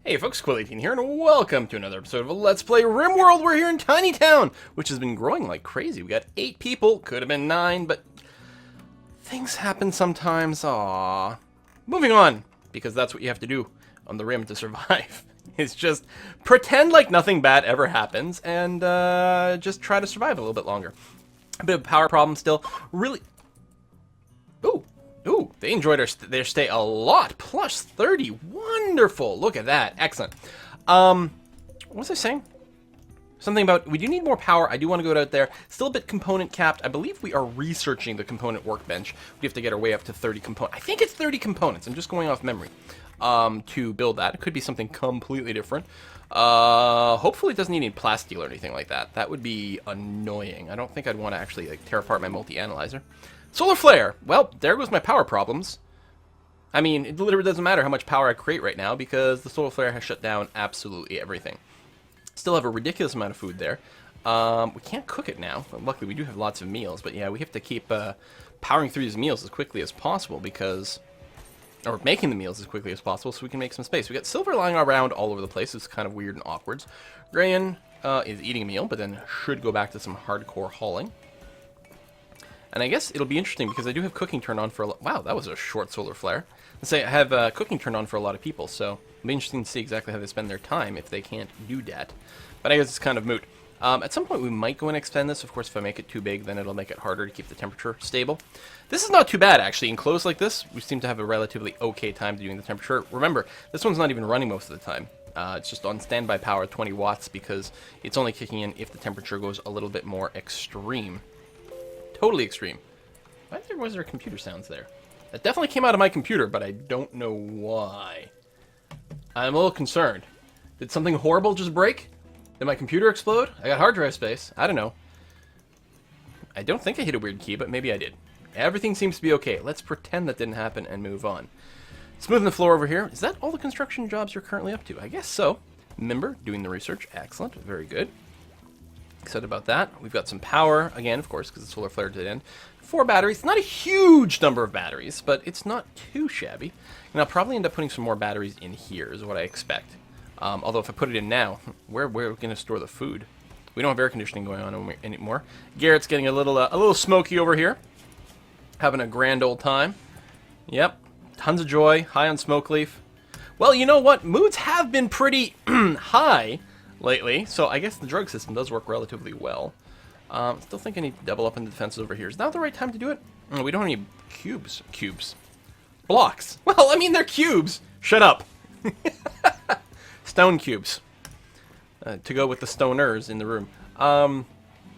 Hey folks, Quill18 here, and welcome to another episode of Let's Play RimWorld. We're here in Tiny Town, which has been growing like crazy. We got 8 people, could have been 9, but things happen sometimes. Aww. Moving on, because that's what you have to do on the Rim to survive. Is just pretend like nothing bad ever happens, and just try to survive a little bit longer. A bit of a power problem still. Really... Ooh, they enjoyed their stay a lot. Plus 30. Wonderful. Look at that. Excellent. What was I saying? Something about, we do need more power. I do want to go out there. Still a bit component capped. I believe we are researching the component workbench. We have to get our way up to 30 components. I think it's 30 components. I'm just going off memory. To build that. It could be something completely different. Hopefully it doesn't need any plasteel or anything like that. That would be annoying. I don't think I'd want to actually like tear apart my multi-analyzer. Solar flare! Well, there goes my power problems. I mean, it literally doesn't matter how much power I create right now because the solar flare has shut down absolutely everything. Still have a ridiculous amount of food there. We can't cook it now. Luckily, we do have lots of meals, but yeah, we have to keep powering through these meals as quickly as possible because... or making the meals as quickly as possible so we can make some space. We got silver lying around all over the place. It's kind of weird and awkward. Grayan is eating a meal, but then should go back to some hardcore hauling. And I guess it'll be interesting because I do have cooking turned on for a lot. Wow, that was a short solar flare. Let's say I have cooking turned on for a lot of people, so it'll be interesting to see exactly how they spend their time if they can't do that. But I guess it's kind of moot. At some point we might go and extend this. Of course, if I make it too big, then it'll make it harder to keep the temperature stable. This is not too bad, actually. Enclosed like this, we seem to have a relatively okay time doing the temperature. Remember, this one's not even running most of the time. It's just on standby power, 20 watts, because it's only kicking in if the temperature goes a little bit more extreme. Totally extreme. Why was there computer sounds there? That definitely came out of my computer, but I don't know why. I'm a little concerned. Did something horrible just break? Did my computer explode? I got hard drive space. I don't know. I don't think I hit a weird key, but maybe I did. Everything seems to be okay. Let's pretend that didn't happen and move on. Smoothing the floor over here. Is that all the construction jobs you're currently up to? I guess so. Member, doing the research. Excellent. Very good. Excited about that. We've got some power, again, of course, because the solar flare did end. 4 batteries. Not a huge number of batteries, but it's not too shabby. And I'll probably end up putting some more batteries in here, is what I expect. Although if I put it in now, where are we going to store the food? We don't have air conditioning going on anymore. Garrett's getting a little smoky over here. Having a grand old time. Yep. Tons of joy. High on smoke leaf. Well, you know what? Moods have been pretty high lately, so I guess the drug system does work relatively well. Still think I need to double up on the defenses over here. Is now the right time to do it? Oh, we don't have any cubes. Blocks. Well, I mean, they're cubes. Shut up. Stone cubes. To go with the stoners in the room.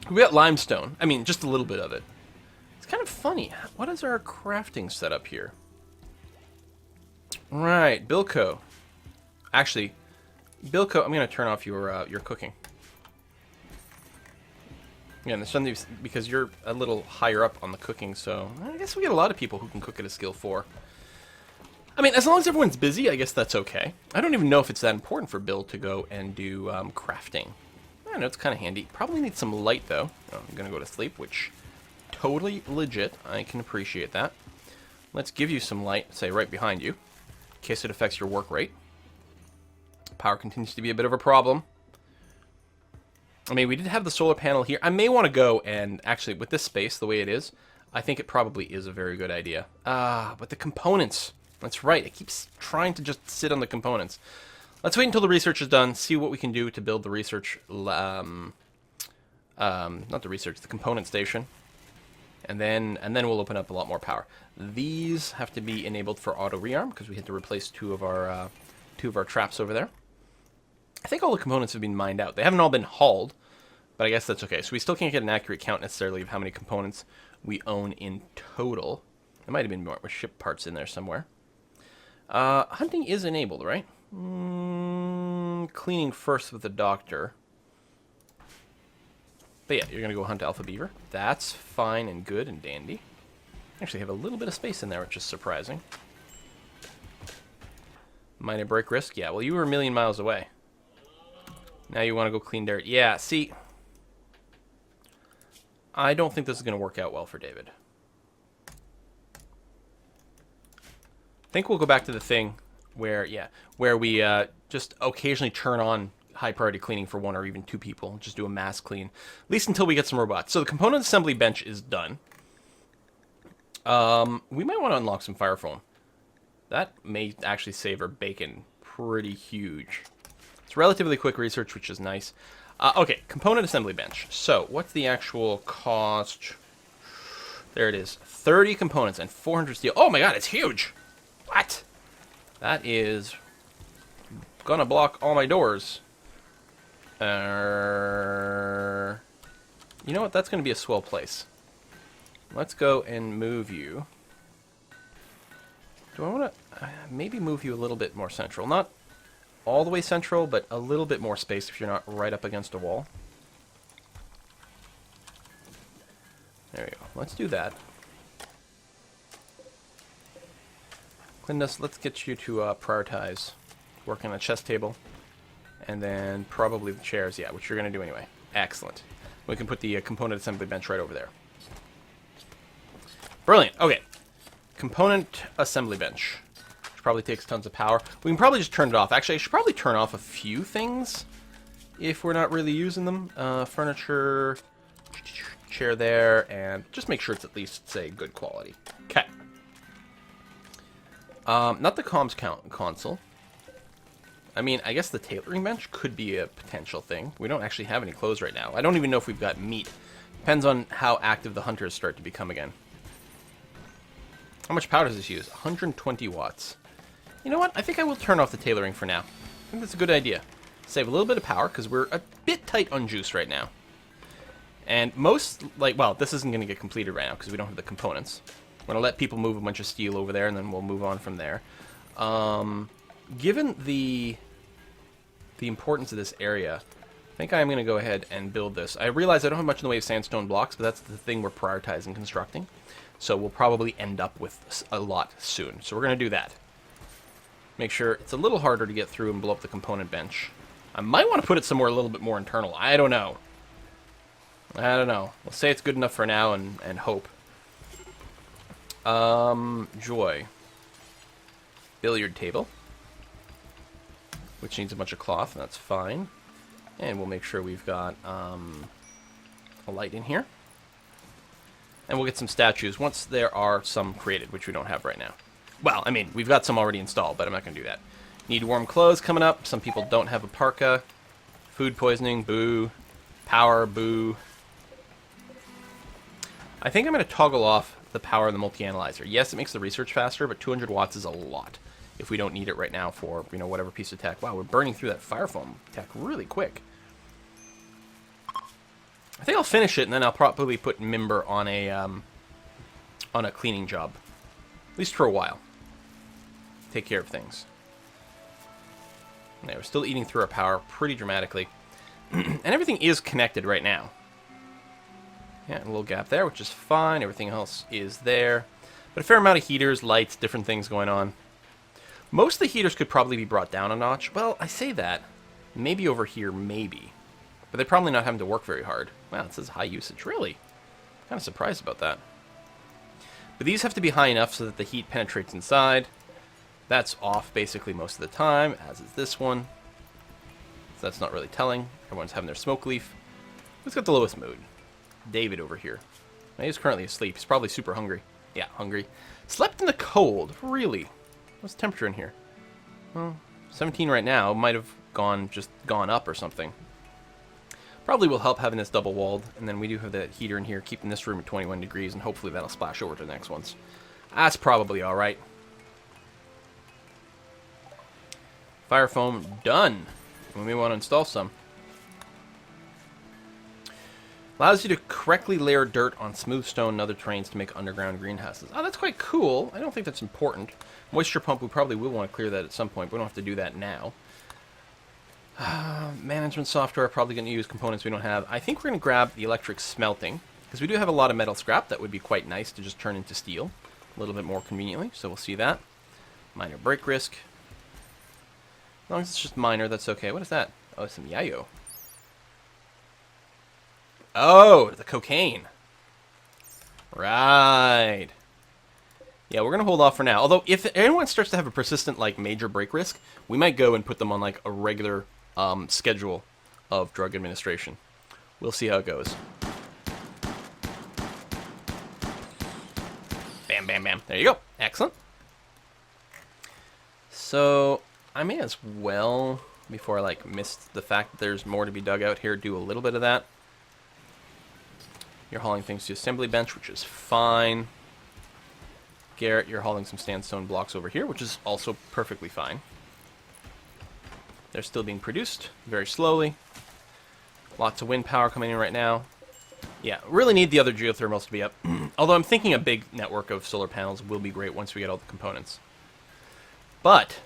We got limestone. I mean, just a little bit of it. It's kind of funny. What is our crafting setup here? Right, Bilko. Actually, Bilko, I'm going to turn off your cooking. Yeah, and the because you're a little higher up on the cooking, so I guess we get a lot of people who can cook at a skill 4. I mean, as long as everyone's busy, I guess that's okay. I don't even know if it's that important for Bill to go and do crafting. I know, it's kind of handy. Probably need some light, though. Oh, I'm going to go to sleep, which totally legit. I can appreciate that. Let's give you some light, say, right behind you, in case it affects your work rate. Power continues to be a bit of a problem. I mean, we did have the solar panel here. I may want to go and, actually, with this space, the way it is, I think it probably is a very good idea. But the components. That's right. It keeps trying to just sit on the components. Let's wait until the research is done, see what we can do to build the research, not the research, the component station. And then we'll open up a lot more power. These have to be enabled for auto rearm, because we had to replace two of our traps over there. I think all the components have been mined out. They haven't all been hauled, but I guess that's okay. So we still can't get an accurate count necessarily of how many components we own in total. There might have been more ship parts in there somewhere. Hunting is enabled, right? Cleaning first with the doctor. But yeah, you're going to go hunt alpha beaver. That's fine and good and dandy. Actually have a little bit of space in there, which is surprising. Minor break risk? Yeah, well, you were a million miles away. Now you want to go clean dirt. Yeah, see, I don't think this is going to work out well for David. I think we'll go back to the thing where we just occasionally turn on high priority cleaning for 1 or even 2 people. Just do a mass clean, at least until we get some robots. So the component assembly bench is done. We might want to unlock some fire foam. That may actually save our bacon pretty huge. It's relatively quick research, which is nice. Okay, component assembly bench. So what's the actual cost? There it is. 30 components and 400 steel. Oh my god, it's huge! What? That is gonna block all my doors. You know what? That's gonna be a swell place. Let's go and move you. Do I want to maybe move you a little bit more central? Not all the way central, but a little bit more space if you're not right up against a wall. There we go. Let's do that. Clintus, let's get you to prioritize working on the chess table. And then probably the chairs, yeah, which you're going to do anyway. Excellent. We can put the component assembly bench right over there. Brilliant. Okay. Component assembly bench. Which probably takes tons of power. We can probably just turn it off. Actually, I should probably turn off a few things if we're not really using them. Furniture, chair there, and just make sure it's at least, say, good quality. Okay. Not the comms console. I mean, I guess the tailoring bench could be a potential thing. We don't actually have any clothes right now. I don't even know if we've got meat. Depends on how active the hunters start to become again. How much power does this use? 120 watts. You know what? I think I will turn off the tailoring for now. I think that's a good idea. Save a little bit of power, because we're a bit tight on juice right now. And most, well, this isn't going to get completed right now, because we don't have the components. We're going to let people move a bunch of steel over there, and then we'll move on from there. Given the importance of this area, I think I'm going to go ahead and build this. I realize I don't have much in the way of sandstone blocks, but that's the thing we're prioritizing constructing. So we'll probably end up with a lot soon. So we're going to do that. Make sure it's a little harder to get through and blow up the component bench. I might want to put it somewhere a little bit more internal. I don't know. We'll say it's good enough for now and hope. Joy. Billiard table. Which needs a bunch of cloth, and that's fine. And we'll make sure we've got a light in here. And we'll get some statues once there are some created, which we don't have right now. Well, I mean, we've got some already installed, but I'm not going to do that. Need warm clothes coming up. Some people don't have a parka. Food poisoning, boo. Power, boo. I think I'm going to toggle off the power of the multi-analyzer. Yes, it makes the research faster, but 200 watts is a lot if we don't need it right now for, you know, whatever piece of tech. Wow, we're burning through that fire foam tech really quick. I think I'll finish it, and then I'll probably put Mimber on a cleaning job. At least for a while. Take care of things. Yeah, we're still eating through our power pretty dramatically. And everything is connected right now. Yeah, a little gap there, which is fine. Everything else is there. But a fair amount of heaters, lights, different things going on. Most of the heaters could probably be brought down a notch. Well, I say that. Maybe over here, maybe. But they're probably not having to work very hard. Wow, it says high usage. Really? Kind of surprised about that. But these have to be high enough so that the heat penetrates inside. That's off basically most of the time, as is this one. So that's not really telling. Everyone's having their smoke leaf. Who's got the lowest mood? David over here. Now, he's currently asleep. He's probably super hungry. Yeah, hungry. Slept in the cold. Really? What's the temperature in here? Well, 17 right now. Might have just gone up or something. Probably will help having this double walled. And then we do have that heater in here, keeping this room at 21 degrees, and hopefully that'll splash over to the next ones. That's probably alright. Fire foam done. We may want to install some. Allows you to correctly layer dirt on smooth stone and other terrains to make underground greenhouses. Oh, that's quite cool. I don't think that's important. Moisture pump, we probably will want to clear that at some point, but we don't have to do that now. Management software, probably going to use components we don't have. I think we're going to grab the electric smelting, because we do have a lot of metal scrap that would be quite nice to just turn into steel a little bit more conveniently, so we'll see that. Minor break risk. As long as it's just minor, that's okay. What is that? Oh, some yayo. Oh, the cocaine. Right. Yeah, we're going to hold off for now. Although, if anyone starts to have a persistent, like, major break risk, we might go and put them on, like, a regular schedule of drug administration. We'll see how it goes. Bam, bam, bam. There you go. Excellent. So, I may as well, before I, like, missed the fact that there's more to be dug out here, do a little bit of that. You're hauling things to assembly bench, which is fine. Garrett, you're hauling some sandstone blocks over here, which is also perfectly fine. They're still being produced very slowly. Lots of wind power coming in right now. Yeah, really need the other geothermals to be up. Although I'm thinking a big network of solar panels will be great once we get all the components. But,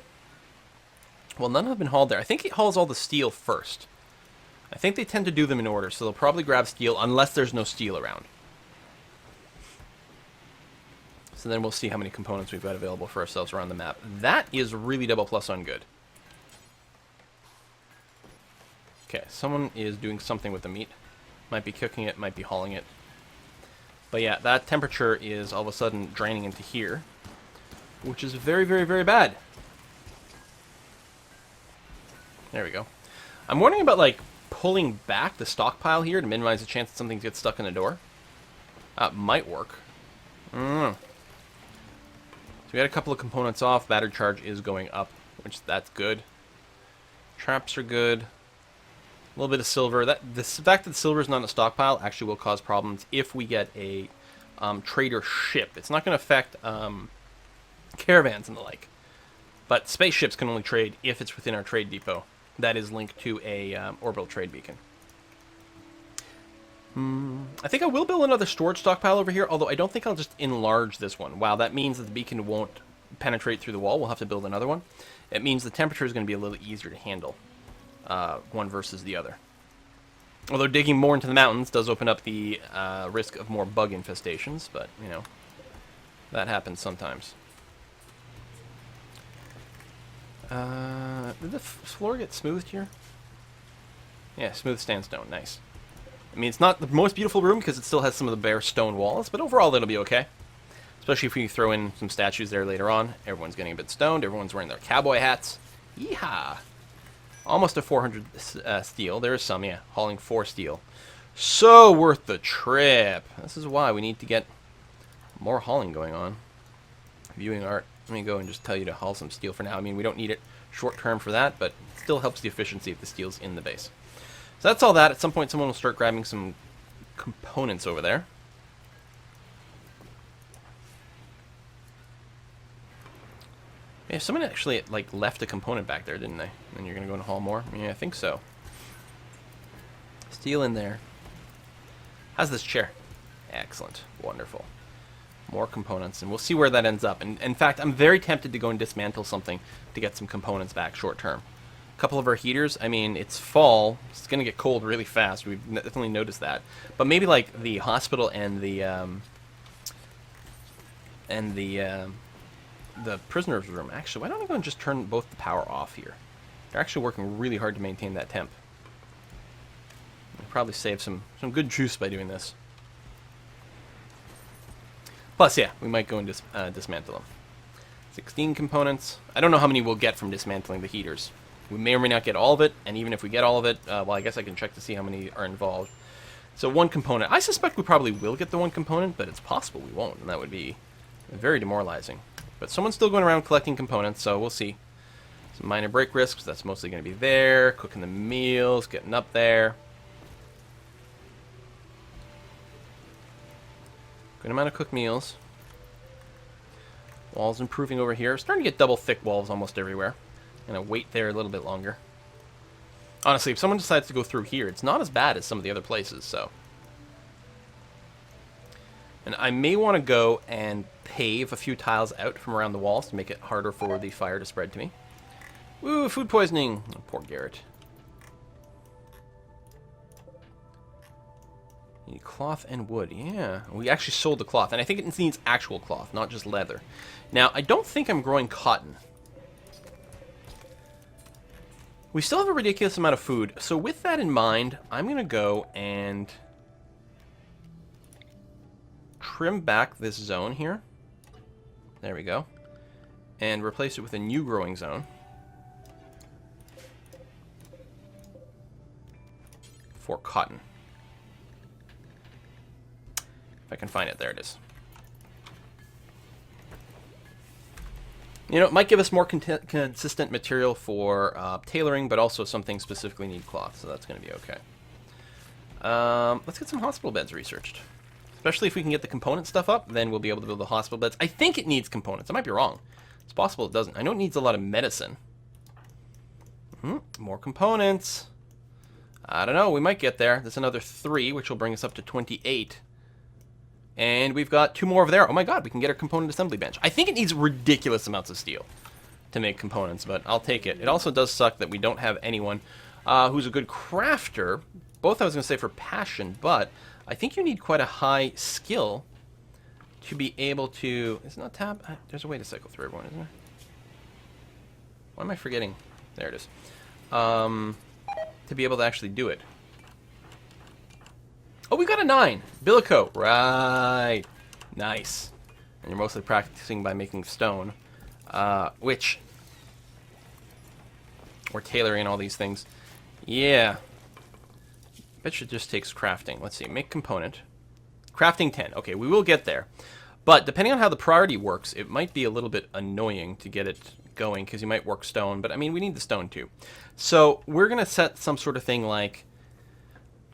well, none have been hauled there. I think he hauls all the steel first. I think they tend to do them in order, so they'll probably grab steel unless there's no steel around. So then we'll see how many components we've got available for ourselves around the map. That is really double plus on good. Okay, someone is doing something with the meat. Might be cooking it, might be hauling it. But yeah, that temperature is all of a sudden draining into here, which is very, very, very bad. There we go. I'm wondering about, like, pulling back the stockpile here to minimize the chance that something gets stuck in the door. Might work. So we got a couple of components off. Battery charge is going up, which that's good. Traps are good. A little bit of silver. The fact that silver is not in a stockpile actually will cause problems if we get a trader ship. It's not going to affect caravans and the like. But spaceships can only trade if it's within our trade depot. That is linked to a orbital trade beacon. I think I will build another storage stockpile over here, although I don't think I'll just enlarge this one. Wow, that means that the beacon won't penetrate through the wall. We'll have to build another one. It means the temperature is going to be a little easier to handle, one versus the other. Although digging more into the mountains does open up the risk of more bug infestations, but, you know, that happens sometimes. Did the floor get smoothed here? Yeah, smooth sandstone. Nice. I mean, it's not the most beautiful room because it still has some of the bare stone walls, but overall it'll be okay. Especially if we throw in some statues there later on. Everyone's getting a bit stoned. Everyone's wearing their cowboy hats. Yeehaw! Almost a 400 steel. There is some, yeah. Hauling 4 steel. So worth the trip. This is why we need to get more hauling going on. Viewing art. Let me go and just tell you to haul some steel for now. I mean, we don't need it short term for that, but it still helps the efficiency if the steel's in the base. So that's all that. At some point, someone will start grabbing some components over there. Yeah, someone actually, like, left a component back there, didn't they? And you're going to go and haul more? Yeah, I think so. Steel in there. How's this chair? Excellent. Wonderful. More components, and we'll see where that ends up. And in fact, I'm very tempted to go and dismantle something to get some components back short term. A couple of our heaters, I mean, it's fall. It's going to get cold really fast. We've definitely noticed that. But maybe, like, the hospital and the prisoner's room. Actually, why don't I go and just turn both the power off here? They're actually working really hard to maintain that temp. We'll probably save some good juice by doing this. Plus, yeah, we might go and dismantle them. 16 components. I don't know how many we'll get from dismantling the heaters. We may or may not get all of it, and even if we get all of it, well, I guess I can check to see how many are involved. So 1 component. I suspect we probably will get the 1 component, but it's possible we won't, and that would be very demoralizing. But someone's still going around collecting components, so we'll see. Some minor break risks, that's mostly going to be there. Cooking the meals, getting up there. Good amount of cooked meals. Walls improving over here. Starting to get double thick walls almost everywhere. Gonna wait there a little bit longer. Honestly, if someone decides to go through here, it's not as bad as some of the other places, so. And I may want to go and pave a few tiles out from around the walls to make it harder for the fire to spread to me. Woo, food poisoning. Oh, poor Garrett. You need cloth and wood. Yeah, we actually sold the cloth, and I think it needs actual cloth, not just leather. Now, I don't think I'm growing cotton. We still have a ridiculous amount of food, so with that in mind, I'm going to go and trim back this zone here. There we go. And replace it with a new growing zone. For cotton. If I can find it, there it is. You know, it might give us more consistent material for tailoring, but also some things specifically need cloth, so that's going to be okay. Let's get some hospital beds researched. Especially if we can get the component stuff up, then we'll be able to build the hospital beds. I think it needs components. I might be wrong. It's possible it doesn't. I know it needs a lot of medicine. More components. I don't know. We might get there. There's another 3, which will bring us up to 28. And we've got 2 more over there. Oh my god, we can get our component assembly bench. I think it needs ridiculous amounts of steel to make components, but I'll take it. It also does suck that we don't have anyone who's a good crafter. Both I was going to say for passion, but I think you need quite a high skill to be able to... Is it not tab? There's a way to cycle through everyone, isn't there? Why am I forgetting? There it is. To be able to actually do it. Oh, we got a 9. Bilico. Right. Nice. And you're mostly practicing by making stone. Which... Or tailoring and all these things. Yeah. Bet you it just takes crafting. Let's see. Make component. Crafting 10. Okay, we will get there. But depending on how the priority works, it might be a little bit annoying to get it going, because you might work stone. But, I mean, we need the stone, too. So, we're going to set some sort of thing like...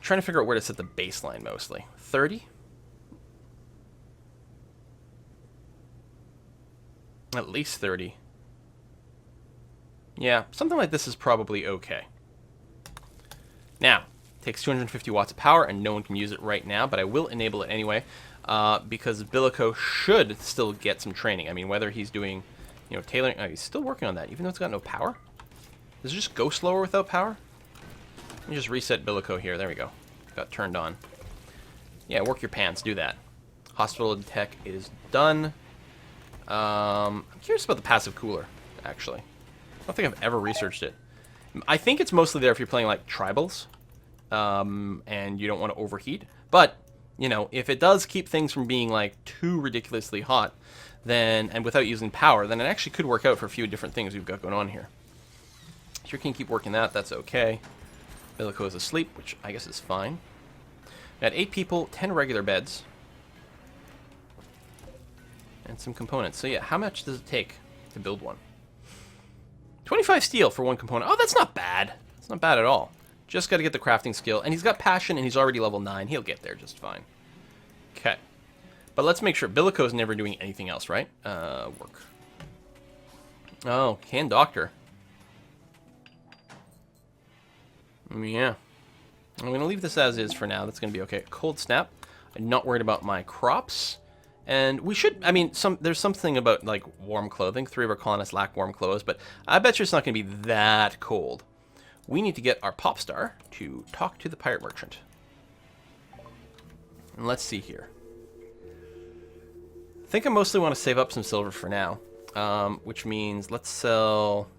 Trying to figure out where to set the baseline, mostly. 30? At least 30. Yeah, something like this is probably okay. Now, it takes 250 watts of power, and no one can use it right now, but I will enable it anyway, because Bilico should still get some training. I mean, whether he's doing, you know, tailoring... Oh, he's still working on that, even though it's got no power? Does it just go slower without power? Let me just reset Bilico here. There we go. Got turned on. Yeah, work your pants. Do that. Hospital tech is done. I'm curious about the passive cooler, actually. I don't think I've ever researched it. I think it's mostly there if you're playing, like, tribals, and you don't want to overheat. But, you know, if it does keep things from being, like, too ridiculously hot, then, and without using power, then it actually could work out for a few different things we've got going on here. Sure can keep working that. That's okay. Bilico is asleep, which I guess is fine. We got 8 people, 10 regular beds. And some components. So yeah, how much does it take to build one? 25 steel for one component. Oh, that's not bad. It's not bad at all. Just got to get the crafting skill. And he's got passion, and he's already level 9. He'll get there just fine. Okay. But let's make sure. Bilico's never doing anything else, right? Work. Oh, can doctor. Yeah. I'm going to leave this as is for now. That's going to be okay. Cold snap. I'm not worried about my crops. And we should, I mean, there's something about, like, warm clothing. 3 of our colonists lack warm clothes, but I bet you it's not going to be that cold. We need to get our pop star to talk to the pirate merchant. And let's see here. I think I mostly want to save up some silver for now, which means let's sell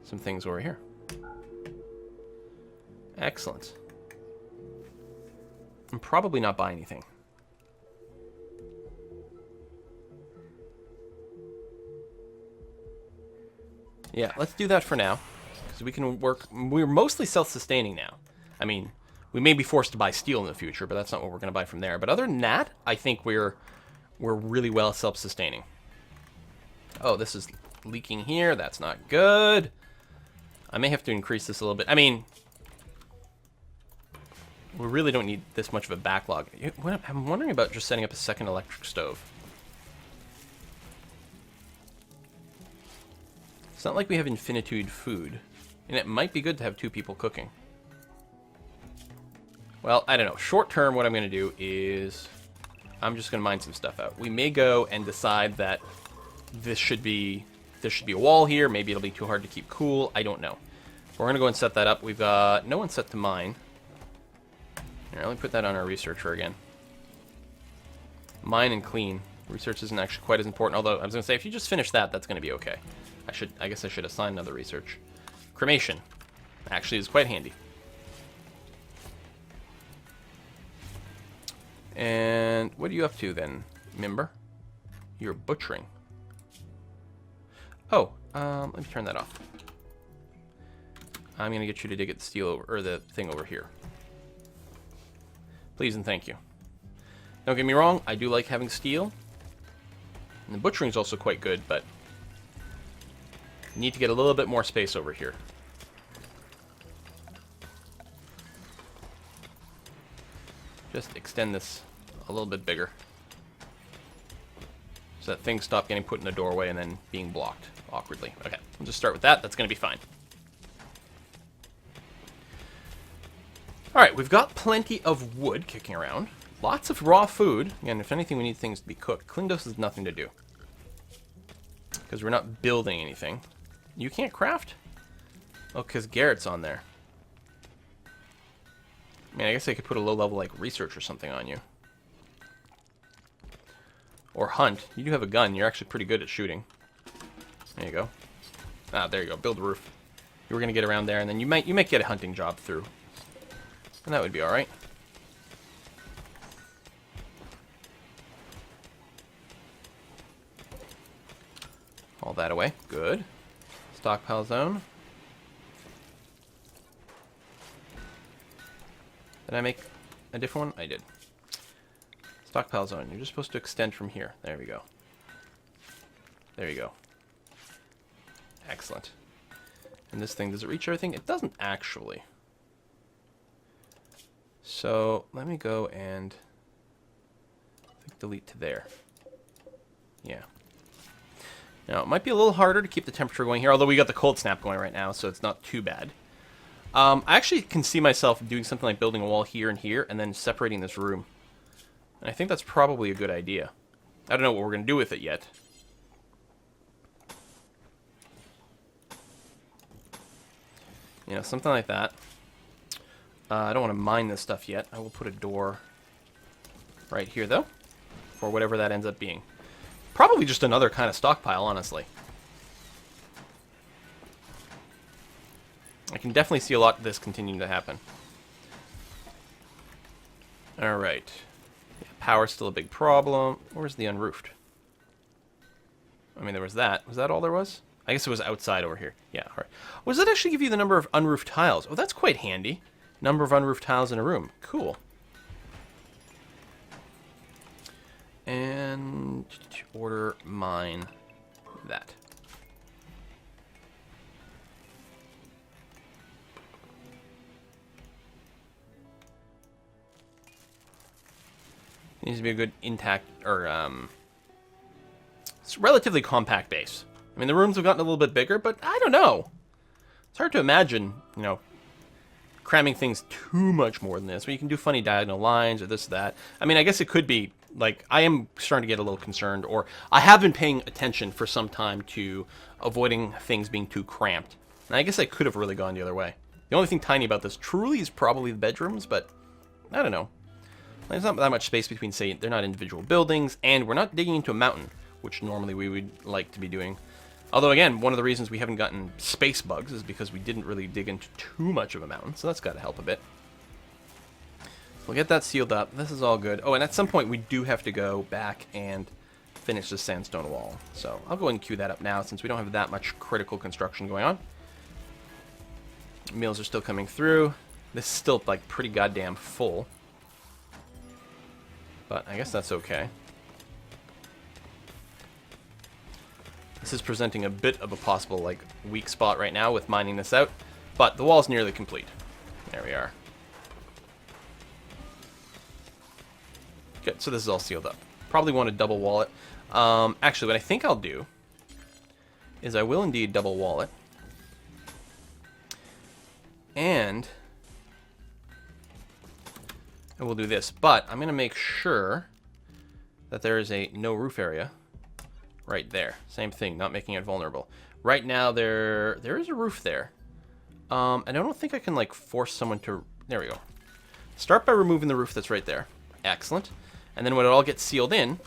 some things over here. Excellent. I'm probably not buying anything. Yeah, let's do that for now, because we can work. We're mostly self-sustaining now. I mean, we may be forced to buy steel in the future, but that's not what we're going to buy from there. But other than that, I think we're really well self-sustaining. Oh, this is leaking here. That's not good. I may have to increase this a little bit. I mean, we really don't need this much of a backlog. I'm wondering about just setting up a second electric stove. It's not like we have infinitude food, and it might be good to have 2 people cooking. Well, I don't know. Short term, what I'm going to do is I'm just going to mine some stuff out. We may go and decide that this should be a wall here. Maybe it'll be too hard to keep cool. I don't know. We're going to go and set that up. We've got no one set to mine. Here, let me put that on our researcher again. Mine and clean. Research isn't actually quite as important, although I was going to say, if you just finish that, that's going to be okay. I guess I should assign another research. Cremation. Actually is quite handy. And what are you up to then, member? You're butchering. Oh, let me turn that off. I'm going to get you to dig at the steel over, or the thing over here. Please and thank you. Don't get me wrong, I do like having steel. And the butchering is also quite good, but you need to get a little bit more space over here. Just extend this a little bit bigger, so that things stop getting put in the doorway and then being blocked awkwardly. Okay, we'll just start with that. That's going to be fine. Alright, we've got plenty of wood kicking around. Lots of raw food. Again, if anything, we need things to be cooked. Klingdos has nothing to do, because we're not building anything. You can't craft? Oh, because Garrett's on there. I mean, I guess I could put a low level, like, research or something on you. Or hunt. You do have a gun. You're actually pretty good at shooting. There you go. Ah, there you go. Build a roof. You were going to get around there, and then you might get a hunting job through. And that would be alright. All that away. Good. Stockpile zone. Did I make a different one? I did. Stockpile zone. You're just supposed to extend from here. There we go. There you go. Excellent. And this thing, does it reach everything? It doesn't actually. So let me go and I think delete to there. Yeah. Now, it might be a little harder to keep the temperature going here, although we got the cold snap going right now, so it's not too bad. I actually can see myself doing something like building a wall here and here, and then separating this room. And I think that's probably a good idea. I don't know what we're going to do with it yet. You know, something like that. I don't want to mine this stuff yet. I will put a door right here, though, for whatever that ends up being. Probably just another kind of stockpile, honestly. I can definitely see a lot of this continuing to happen. Alright. Yeah, power's still a big problem. Where's the unroofed? I mean, there was that. Was that all there was? I guess it was outside over here. Yeah, alright. Oh, does that actually give you the number of unroofed tiles? Oh, that's quite handy. Number of unroofed tiles in a room. Cool. And order mine that. Needs to be a good intact, or it's relatively compact base. I mean, the rooms have gotten a little bit bigger, but I don't know. It's hard to imagine, you know, cramming things too much more than this, where you can do funny diagonal lines or this or that. I mean, I guess it could be, like, I am starting to get a little concerned, or I have been paying attention for some time to avoiding things being too cramped. And I guess I could have really gone the other way. The only thing tiny about this truly is probably the bedrooms, but I don't know. There's not that much space between, say, they're not individual buildings, and we're not digging into a mountain, which normally we would like to be doing. Although, again, one of the reasons we haven't gotten space bugs is because we didn't really dig into too much of a mountain, so that's got to help a bit. We'll get that sealed up. This is all good. Oh, and at some point we do have to go back and finish the sandstone wall. So I'll go ahead and queue that up now, since we don't have that much critical construction going on. Meals are still coming through. This is still, like, pretty goddamn full. But I guess that's okay. This is presenting a bit of a possible, like, weak spot right now with mining this out. But the wall's nearly complete. There we are. Good, so this is all sealed up. Probably want to double wall it. Actually, what I think I'll do is I will indeed double wall it. And I will do this, but I'm going to make sure that there is a no roof area right there. Same thing, not making it vulnerable. Right now, there is a roof there. And I don't think I can, like, force someone to... There we go. Start by removing the roof that's right there. Excellent. And then when it all gets sealed in,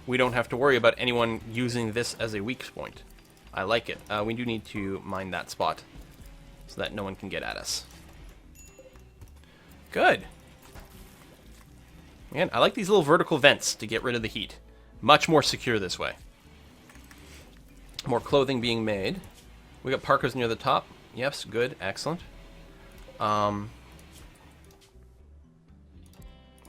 we don't have to worry about anyone using this as a weak point. I like it. We do need to mine that spot so that no one can get at us. Good. Again, I like these little vertical vents to get rid of the heat. Much more secure this way. More clothing being made. We got parkas near the top. Yes, good, excellent. I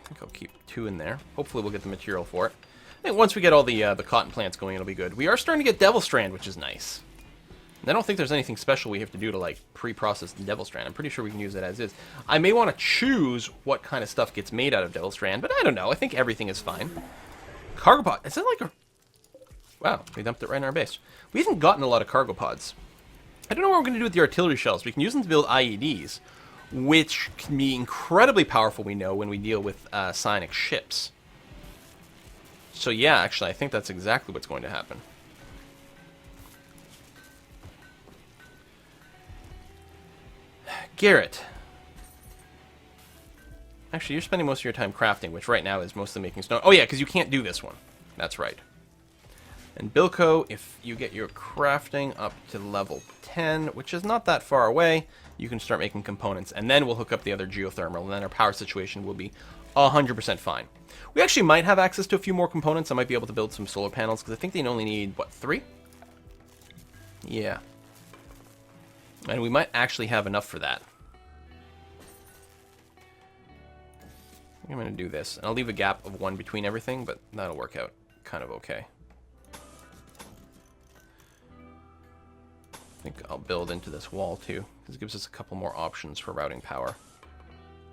think I'll keep 2 in there. Hopefully we'll get the material for it. I think once we get all the cotton plants going, it'll be good. We are starting to get Devil Strand, which is nice. And I don't think there's anything special we have to do to, like, pre-process the Devil Strand. I'm pretty sure we can use it as is. I may want to choose what kind of stuff gets made out of Devil Strand, but I don't know. I think everything is fine. Cargo pod. Is that like a... Wow, we dumped it right in our base. We haven't gotten a lot of cargo pods. I don't know what we're going to do with the artillery shells. We can use them to build IEDs, which can be incredibly powerful, we know, when we deal with psionic ships. So yeah, actually, I think that's exactly what's going to happen. Garrett. Actually, you're spending most of your time crafting, which right now is mostly making stone. Oh yeah, because you can't do this one. That's right. And Bilko, if you get your crafting up to level 10, which is not that far away, you can start making components. And then we'll hook up the other geothermal, and then our power situation will be 100% fine. We actually might have access to a few more components. I might be able to build some solar panels, because I think they only need, what, 3? Yeah. And we might actually have enough for that. I'm going to do this. And I'll leave a gap of 1 between everything, but that'll work out kind of okay. I think I'll build into this wall too. This gives us a couple more options for routing power.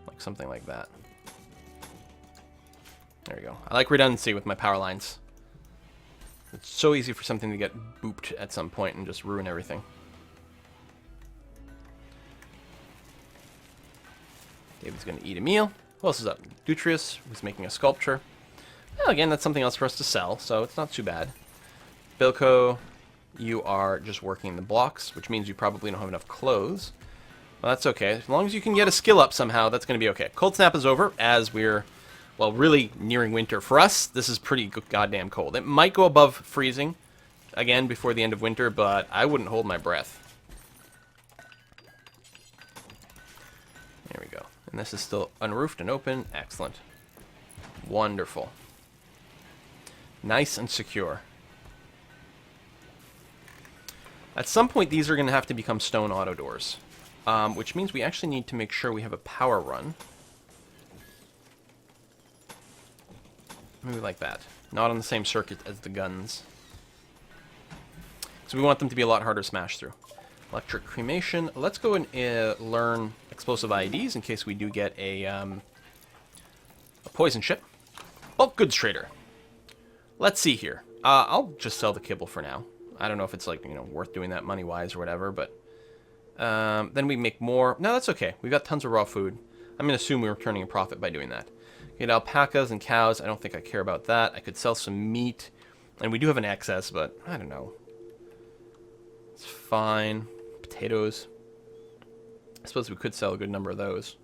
Like something like that. There we go. I like redundancy with my power lines. It's so easy for something to get booped at some point and just ruin everything. David's going to eat a meal. Who else is up? Dutrius was making a sculpture. Well, again, that's something else for us to sell, so it's not too bad. Bilko, you are just working the blocks, which means you probably don't have enough clothes. Well, that's okay. As long as you can get a skill up somehow, that's going to be okay. Cold snap is over, as we're, well, really nearing winter. For us, this is pretty goddamn cold. It might go above freezing again before the end of winter, but I wouldn't hold my breath. There we go. And this is still unroofed and open. Excellent. Wonderful. Nice and secure. At some point, these are going to have to become stone auto doors, which means we actually need to make sure we have a power run. Maybe like that. Not on the same circuit as the guns. So we want them to be a lot harder to smash through. Electric cremation. Let's go and learn explosive IEDs in case we do get a poison ship. Bulk goods trader. Let's see here. I'll just sell the kibble for now. I don't know if it's like, you know, worth doing that money-wise or whatever, but then we make more. No, that's okay. We've got tons of raw food. I'm going to assume we were turning a profit by doing that. Get alpacas and cows. I don't think I care about that. I could sell some meat, and we do have an excess, but I don't know. It's fine. Potatoes. I suppose we could sell a good number of those.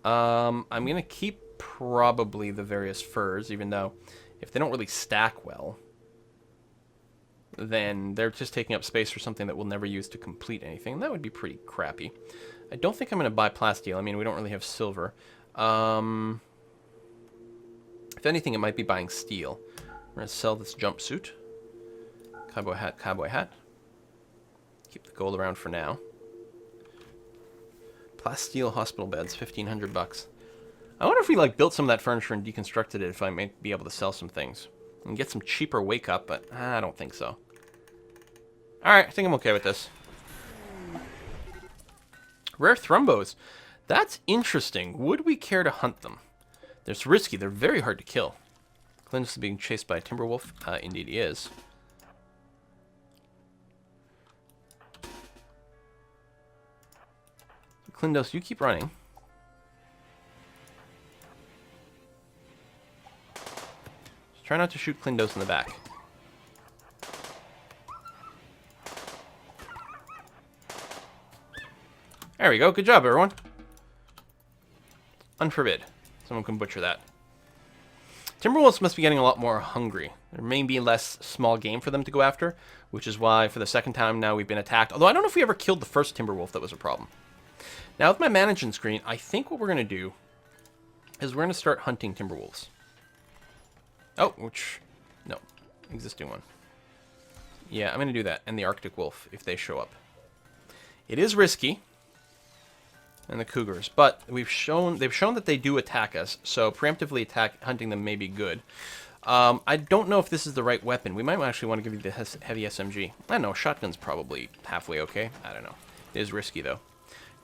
I'm going to keep probably the various furs, even though if they don't really stack well, then they're just taking up space for something that we'll never use to complete anything. That would be pretty crappy. I don't think I'm going to buy plasteel. I mean, we don't really have silver. If anything, it might be buying steel. We're going to sell this jumpsuit. Cowboy hat, cowboy hat. Keep the gold around for now. Plasteel hospital beds, 1,500 bucks. I wonder if we like built some of that furniture and deconstructed it, if I might be able to sell some things. And get some cheaper wake up, but I don't think so. Alright, I think I'm okay with this. Rare thrumbos. That's interesting. Would we care to hunt them? They're risky. They're very hard to kill. Clint's is being chased by a timber wolf. Indeed he is. Clindos, you keep running. Just try not to shoot Clindos in the back. There we go. Good job, everyone. Unforbid. Someone can butcher that. Timberwolves must be getting a lot more hungry. There may be less small game for them to go after, which is why for the second time now we've been attacked. Although I don't know if we ever killed the first Timberwolf that was a problem. Now with my management screen, I think what we're going to do is we're going to start hunting timberwolves. Oh, which... No. Existing one. Yeah, I'm going to do that. And the Arctic wolf, if they show up. It is risky. And the cougars. But they've shown that they do attack us. So preemptively hunting them may be good. I don't know if this is the right weapon. We might actually want to give you the heavy SMG. I don't know. Shotgun's probably halfway okay. I don't know. It is risky, though.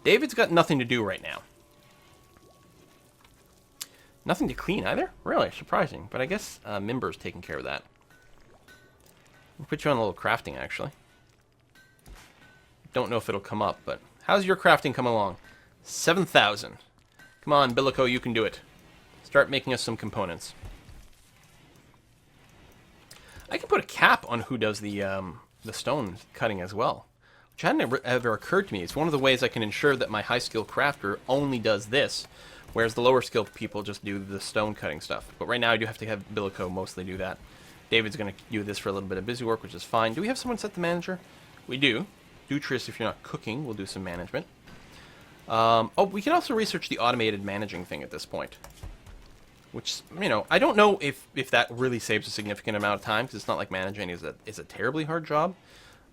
David's got nothing to do right now. Nothing to clean either? Really? Surprising. But I guess Mimber's taking care of that. I'll put you on a little crafting, actually. Don't know if it'll come up, but... How's your crafting come along? 7,000. Come on, Bilico, you can do it. Start making us some components. I can put a cap on who does the stone cutting as well. Which hadn't ever occurred to me. It's one of the ways I can ensure that my high-skill crafter only does this. Whereas the lower-skilled people just do the stone cutting stuff. But right now I do have to have Bilico mostly do that. David's going to do this for a little bit of busy work, which is fine. Do we have someone set the manager? We do. Dutrius, if you're not cooking, we'll do some management. Oh, we can also research the automated managing thing at this point. Which, you know, I don't know if that really saves a significant amount of time, because it's not like managing is a terribly hard job.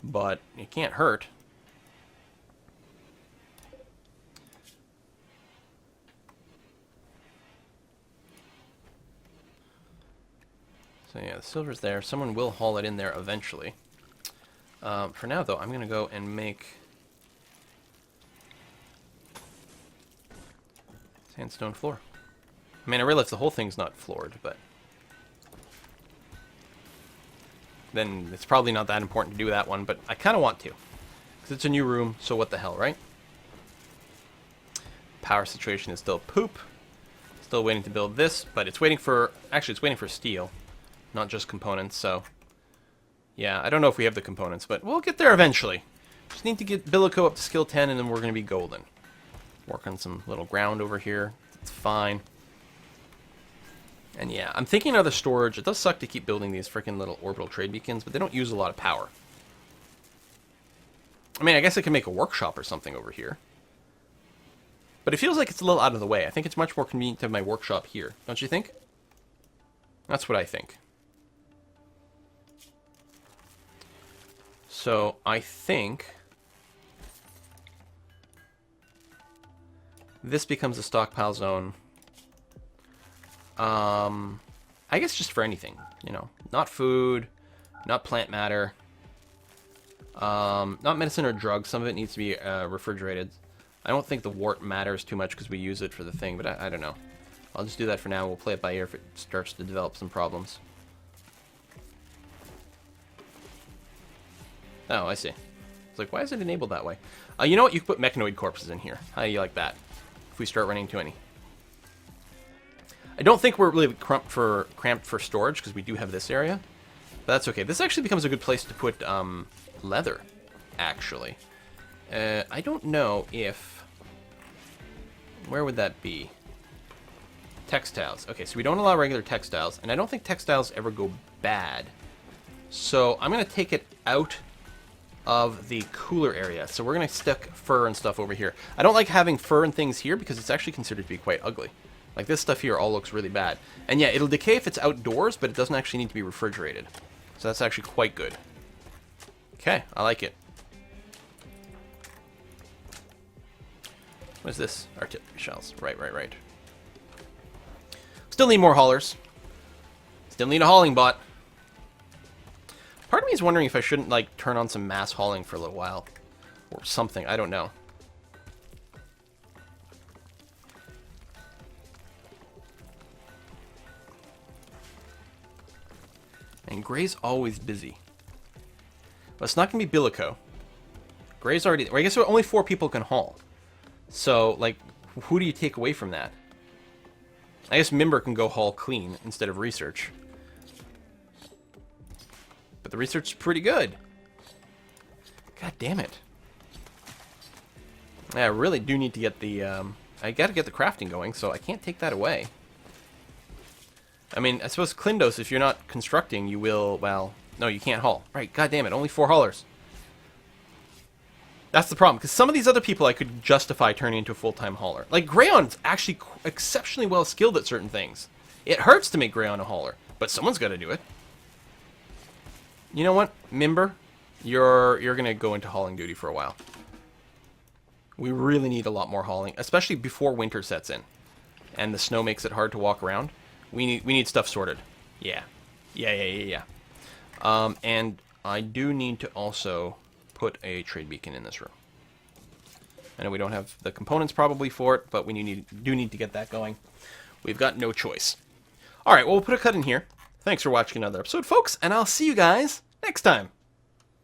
But it can't hurt. So yeah, the silver's there. Someone will haul it in there eventually. For now, though, I'm going to go and make sandstone floor. I mean, I realize the whole thing's not floored, but then it's probably not that important to do that one, but I kind of want to. Because it's a new room, so what the hell, right? Power situation is still poop. Still waiting to build this, but it's waiting for... Actually, it's waiting for steel. Not just components, so... Yeah, I don't know if we have the components, but we'll get there eventually. Just need to get Bilico up to skill 10, and then we're going to be golden. Work on some little ground over here. It's fine. And yeah, I'm thinking of the storage. It does suck to keep building these freaking little orbital trade beacons, but they don't use a lot of power. I mean, I guess I can make a workshop or something over here. But it feels like it's a little out of the way. I think it's much more convenient to have my workshop here. Don't you think? That's what I think. So, I think this becomes a stockpile zone. I guess just for anything, you know. Not food, not plant matter, not medicine or drugs. Some of it needs to be refrigerated. I don't think the wart matters too much because we use it for the thing, but I don't know. I'll just do that for now. We'll play it by ear if it starts to develop some problems. Oh, I see. It's like, why is it enabled that way? You know what? You can put mechanoid corpses in here. How do you like that? If we start running into any. I don't think we're really cramped for storage because we do have this area. But that's okay. This actually becomes a good place to put leather, actually. I don't know if... Where would that be? Textiles. Okay, so we don't allow regular textiles, and I don't think textiles ever go bad. So I'm going to take it out of the cooler area. So we're going to stick fur and stuff over here. I don't like having fur and things here because it's actually considered to be quite ugly. Like this stuff here all looks really bad. And yeah, it'll decay if it's outdoors, but it doesn't actually need to be refrigerated. So that's actually quite good. Okay, I like it. What is this? Artillery shells. Right. Still need more haulers. Still need a hauling bot. Part of me is wondering if I shouldn't, like, turn on some mass hauling for a little while. Or something. I don't know. And Gray's always busy. But it's not going to be Bilico. Gray's already... Or I guess only 4 people can haul. So, like, who do you take away from that? I guess Mimber can go haul clean instead of research. But the research is pretty good. God damn it. Yeah, I really do need to get the... I gotta get the crafting going, so I can't take that away. I mean, I suppose Klindos, if you're not constructing, you will... Well, no, you can't haul. Right, god damn it, only 4 haulers. That's the problem, because some of these other people I could justify turning into a full-time hauler. Like, Grayon's actually exceptionally well skilled at certain things. It hurts to make Grayon a hauler, but someone's got to do it. You know what, Mimber? You're going to go into hauling duty for a while. We really need a lot more hauling, especially before winter sets in. And the snow makes it hard to walk around. We need stuff sorted. Yeah. Yeah. And I do need to also put a trade beacon in this room. I know we don't have the components probably for it, but we do need to get that going. We've got no choice. All right, well, we'll put a cut in here. Thanks for watching another episode, folks, and I'll see you guys next time.